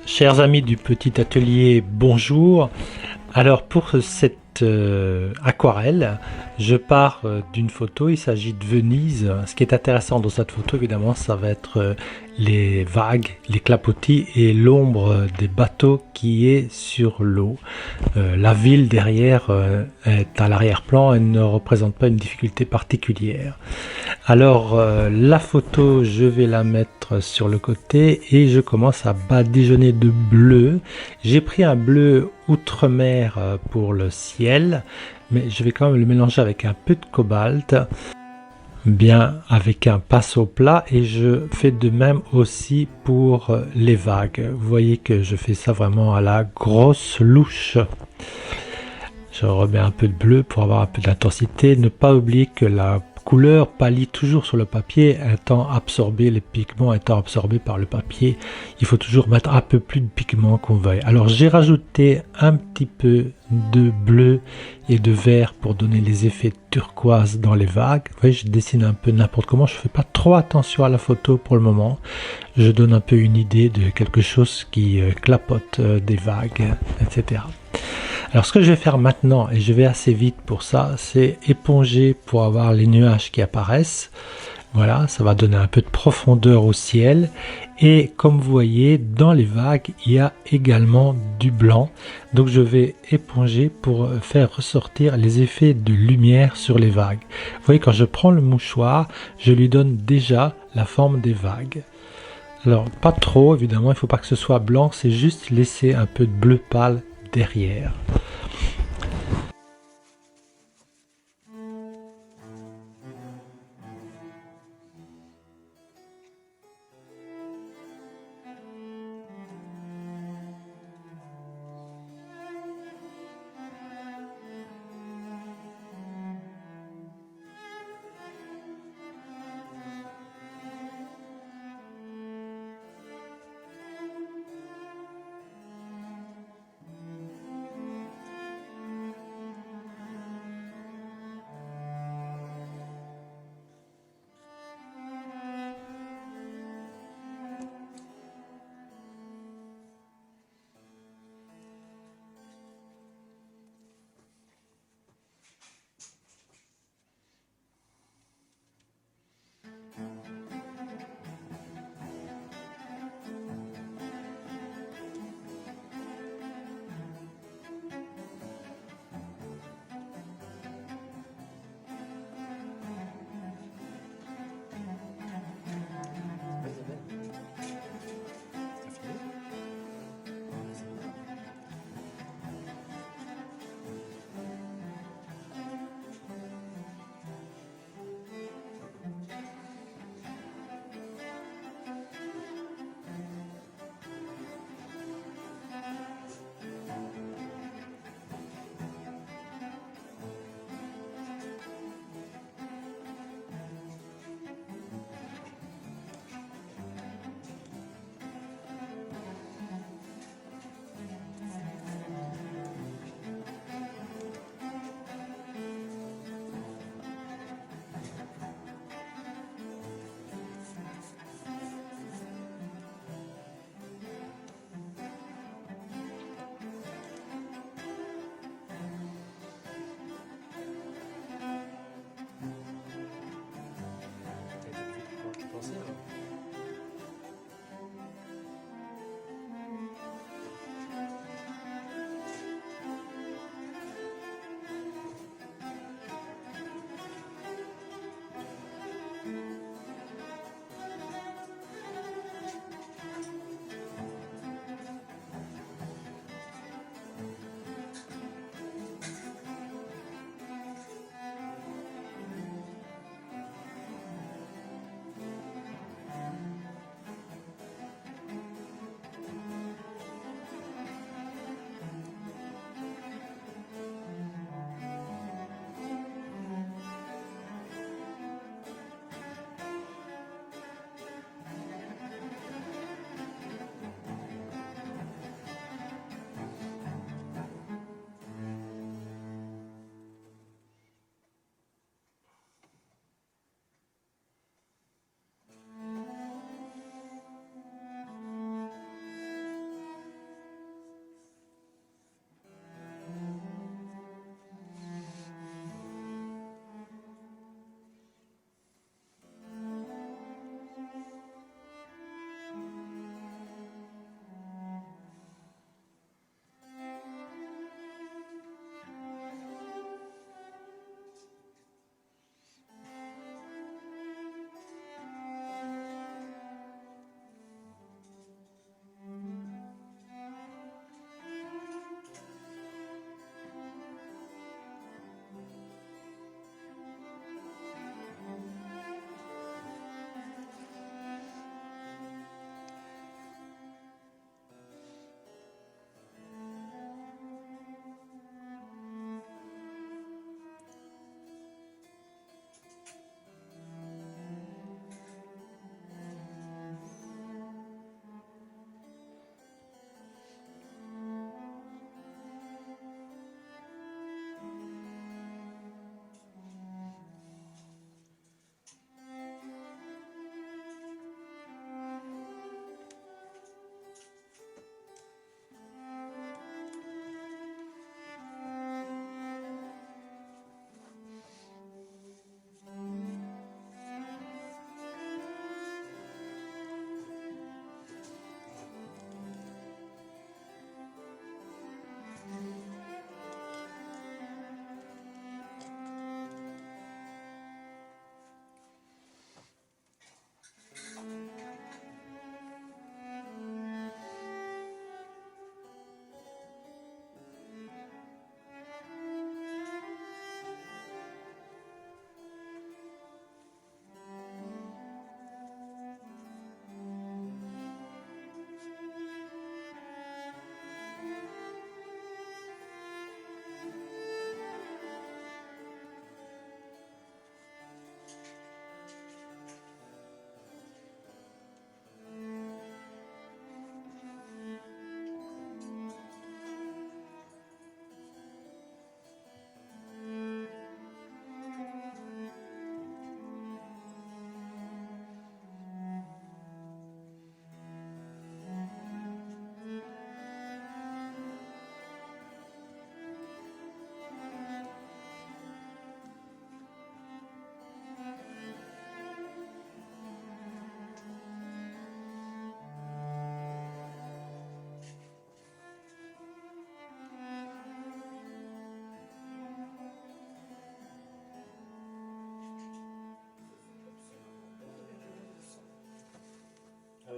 Chers amis du petit atelier, bonjour. Alors pour cette aquarelle, je pars d'une photo, il s'agit de Venise. Ce qui est intéressant dans cette photo, évidemment, ça va être les vagues, les clapotis et l'ombre des bateaux qui est sur l'eau. La ville derrière est à l'arrière-plan et ne représente pas une difficulté particulière. Alors la photo, je vais la mettre sur le côté et je commence à badigeonner de bleu. J'ai pris un bleu outre-mer pour le ciel, mais je vais quand même le mélanger avec un peu de cobalt, bien avec un pinceau plat, et je fais de même aussi pour les vagues. Vous voyez que je fais ça vraiment à la grosse louche. Je remets un peu de bleu pour avoir un peu d'intensité. Ne pas oublier que la couleur pâlit toujours sur le papier, étant absorbé, les pigments étant absorbés par le papier. Il faut toujours mettre un peu plus de pigments qu'on veuille. Alors j'ai rajouté un petit peu de bleu et de vert pour donner les effets turquoise dans les vagues. Vous voyez, je dessine un peu n'importe comment. Je ne fais pas trop attention à la photo pour le moment. Je donne un peu une idée de quelque chose qui clapote, des vagues, etc. Alors ce que je vais faire maintenant, et je vais assez vite pour ça, c'est éponger pour avoir les nuages qui apparaissent. Voilà, ça va donner un peu de profondeur au ciel. Et comme vous voyez, dans les vagues, il y a également du blanc. Donc je vais éponger pour faire ressortir les effets de lumière sur les vagues. Vous voyez, quand je prends le mouchoir, je lui donne déjà la forme des vagues. Alors pas trop, évidemment, il ne faut pas que ce soit blanc, c'est juste laisser un peu de bleu pâle derrière.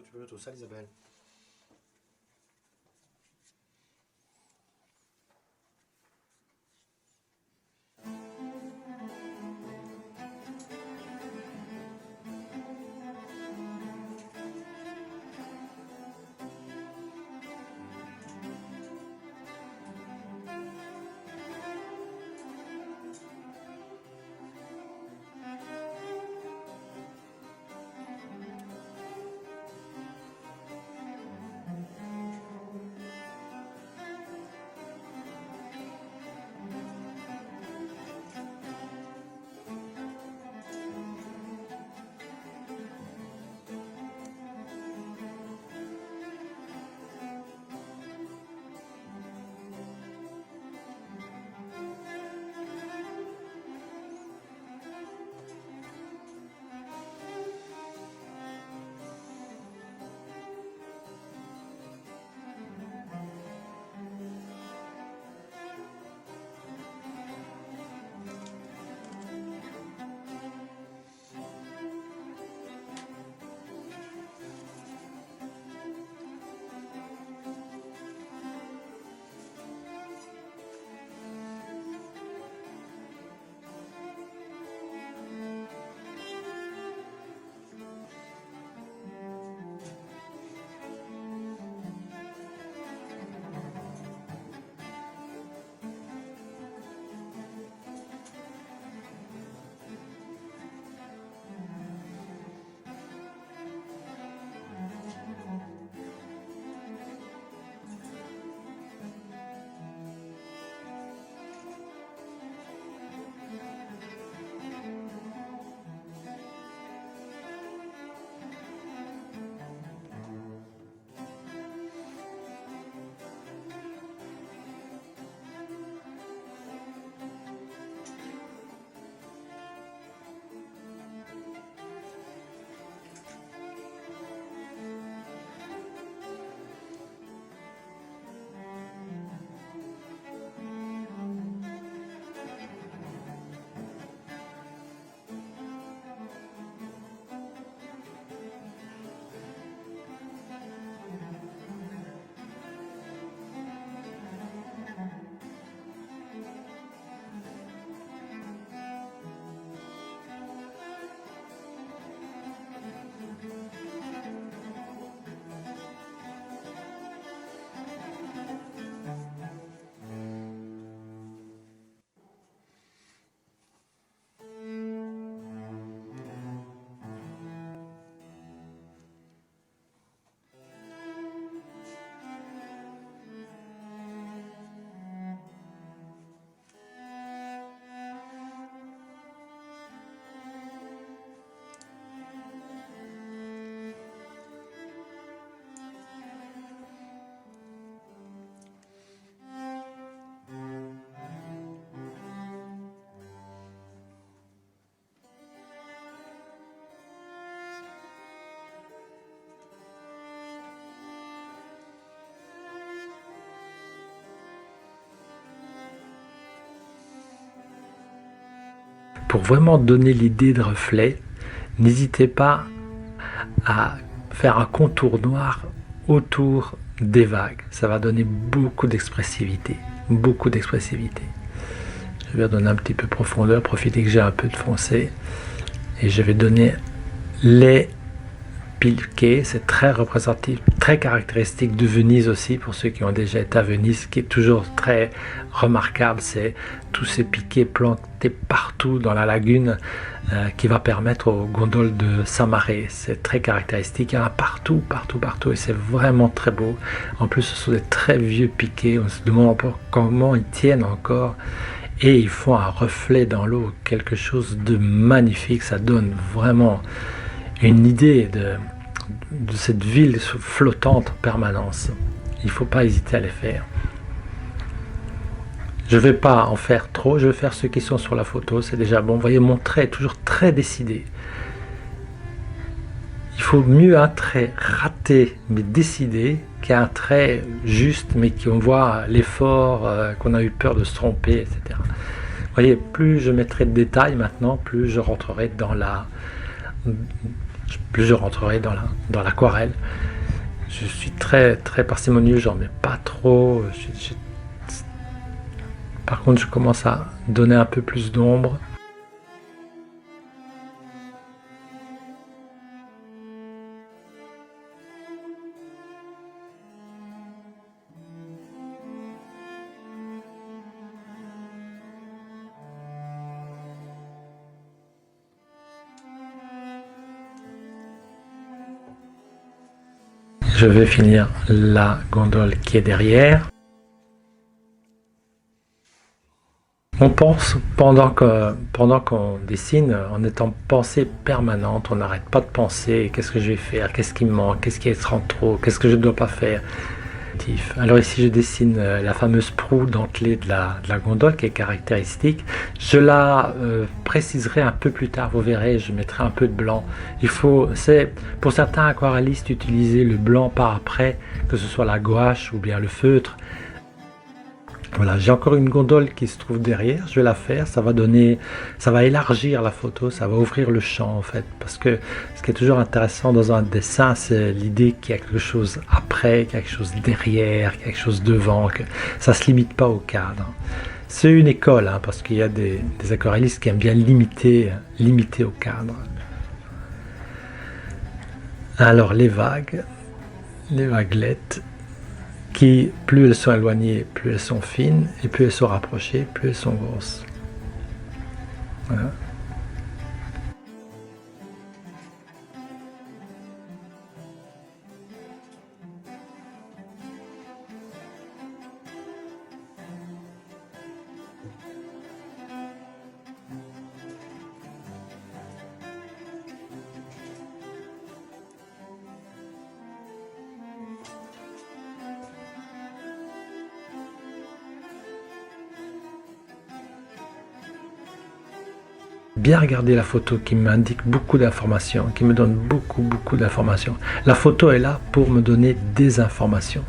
tu peux mettre au sale, Isabelle. Pour vraiment donner l'idée de reflet, n'hésitez pas à faire un contour noir autour des vagues. Ça va donner beaucoup d'expressivité, beaucoup d'expressivité. Je vais donner un petit peu de profondeur, profitez que j'ai un peu de foncé. Et je vais donner les piqués, c'est très représentatif, très caractéristique de Venise aussi, pour ceux qui ont déjà été à Venise. Ce qui est toujours très remarquable, c'est tous ces piquets plantés partout dans la lagune qui va permettre aux gondoles de s'amarrer. C'est très caractéristique, il y en a partout, partout, partout, et c'est vraiment très beau. En plus, ce sont des très vieux piquets, on se demande encore comment ils tiennent encore. Et ils font un reflet dans l'eau, quelque chose de magnifique. Ça donne vraiment une idée de cette ville flottante en permanence. Il ne faut pas hésiter à les faire. Je ne vais pas en faire trop, je vais faire ceux qui sont sur la photo, c'est déjà bon. Vous voyez, mon trait est toujours très décidé. Il faut mieux un trait raté mais décidé qu'un trait juste mais qu'on voit l'effort, qu'on a eu peur de se tromper, etc. Vous voyez, plus je mettrai de détails maintenant, plus je rentrerai dans la plus je rentrerai dans l'aquarelle. Je suis très parcimonieux, j'en mets pas trop. Par contre, je commence à donner un peu plus d'ombre. Je vais finir la gondole qui est derrière. On pense pendant qu'on dessine, on est en pensée permanente, on n'arrête pas de penser qu'est-ce que je vais faire, qu'est-ce qui me manque, qu'est-ce qui est en trop, qu'est-ce que je ne dois pas faire. Alors ici je dessine la fameuse proue dentelée de la gondole qui est caractéristique. Je la préciserai un peu plus tard, vous verrez, je mettrai un peu de blanc. C'est pour certains aquarellistes utiliser le blanc par après, que ce soit la gouache ou bien le feutre. Voilà, j'ai encore une gondole qui se trouve derrière, je vais la faire, ça va élargir la photo, ça va ouvrir le champ en fait, parce que ce qui est toujours intéressant dans un dessin, c'est l'idée qu'il y a quelque chose après, quelque chose derrière, quelque chose devant, que ça ne se limite pas au cadre. C'est une école, hein, parce qu'il y a des aquarellistes qui aiment bien limiter au cadre. Alors les vaguelettes, qui, plus elles sont éloignées, plus elles sont fines, et plus elles sont rapprochées, plus elles sont grosses. Voilà. Bien regarder la photo qui m'indique beaucoup d'informations, qui me donne beaucoup d'informations. La photo est là pour me donner des informations.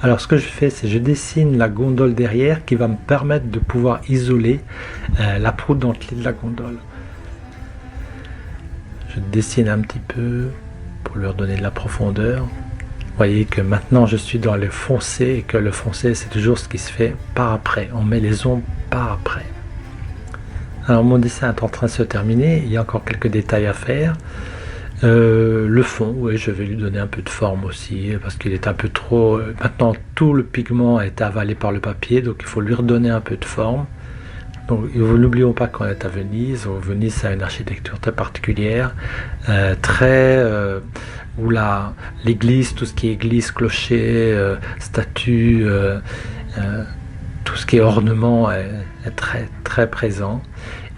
Alors ce que je fais, c'est que je dessine la gondole derrière qui va me permettre de pouvoir isoler la proue dentelée de la gondole. Je dessine un petit peu pour leur donner de la profondeur. Vous voyez que maintenant je suis dans le foncé et que le foncé c'est toujours ce qui se fait par après. On met les ombres par après. Alors mon dessin est en train de se terminer, il y a encore quelques détails à faire. Le fond, oui, je vais lui donner un peu de forme aussi parce qu'il est un peu trop... Maintenant tout le pigment est avalé par le papier, donc il faut lui redonner un peu de forme. Donc n'oublions pas qu'on est à Venise. Venise c'est une architecture très particulière, où l'église, tout ce qui est église, clocher, statue, tout ce qui est ornement est très présent.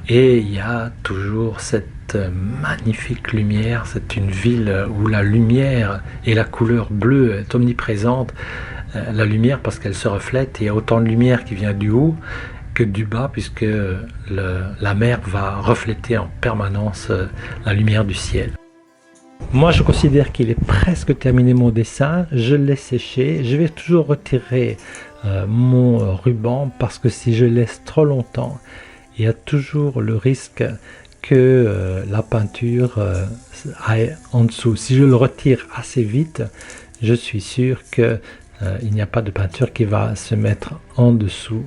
Et il y a toujours cette magnifique lumière. C'est une ville où la lumière et la couleur bleue est omniprésente. La lumière parce qu'elle se reflète, et il y a autant de lumière qui vient du haut que du bas, puisque la mer va refléter en permanence la lumière du ciel. Moi je considère qu'il est presque terminé mon dessin, je l'ai séché, je vais toujours retirer mon ruban parce que si je laisse trop longtemps, il y a toujours le risque que la peinture aille en dessous. Si je le retire assez vite, je suis sûr que il n'y a pas de peinture qui va se mettre en dessous.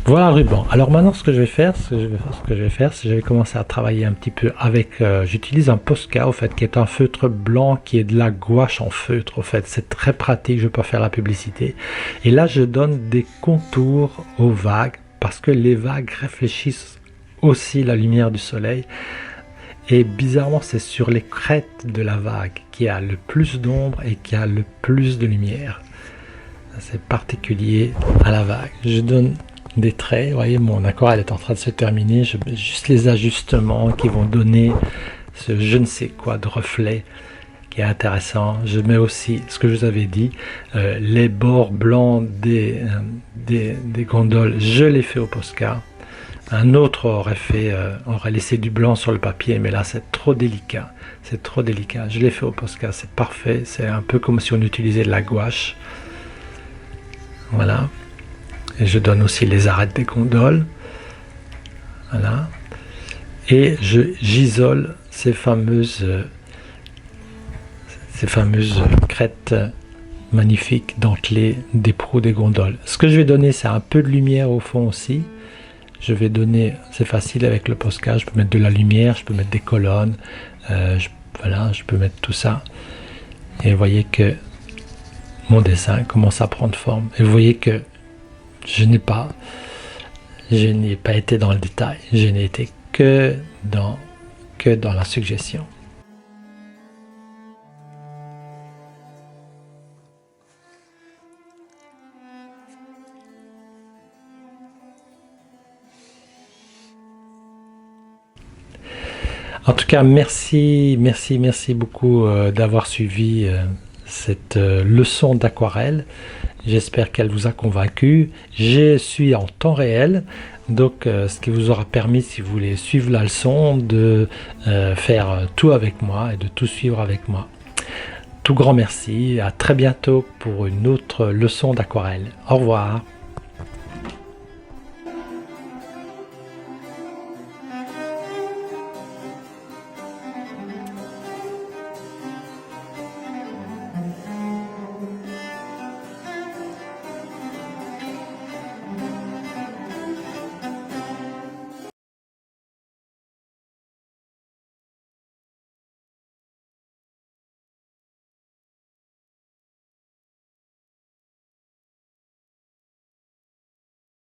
Voilà le ruban. Alors maintenant ce que je vais faire, c'est que je vais commencer à travailler un petit peu avec, j'utilise un Posca au fait, qui est un feutre blanc, qui est de la gouache en feutre au fait, c'est très pratique, je ne vais pas faire la publicité. Et là je donne des contours aux vagues, parce que les vagues réfléchissent aussi la lumière du soleil. Et bizarrement c'est sur les crêtes de la vague qui a le plus d'ombre et qui a le plus de lumière. C'est particulier à la vague. Je donne des traits, vous voyez mon aquarelle est en train de se terminer, je mets juste les ajustements qui vont donner ce je ne sais quoi de reflet qui est intéressant. Je mets aussi ce que je vous avais dit, les bords blancs des gondoles, je les fais au Posca. Un autre aurait laissé du blanc sur le papier, mais là c'est trop délicat. C'est trop délicat. Je l'ai fait au Posca, c'est parfait. C'est un peu comme si on utilisait de la gouache. Voilà. Et je donne aussi les arêtes des gondoles. Voilà. Et j'isole ces fameuses crêtes magnifiques dentelées des proues des gondoles. Ce que je vais donner, c'est un peu de lumière au fond aussi. Je vais donner, c'est facile avec le Posca, je peux mettre de la lumière, je peux mettre des colonnes, voilà, je peux mettre tout ça. Et vous voyez que mon dessin commence à prendre forme. Et vous voyez que je n'ai pas été dans le détail, je n'ai été que dans la suggestion. En tout cas, merci beaucoup d'avoir suivi cette leçon d'aquarelle. J'espère qu'elle vous a convaincu. Je suis en temps réel, donc ce qui vous aura permis, si vous voulez suivre la leçon, de faire tout avec moi et de tout suivre avec moi. Tout grand merci, à très bientôt pour une autre leçon d'aquarelle. Au revoir.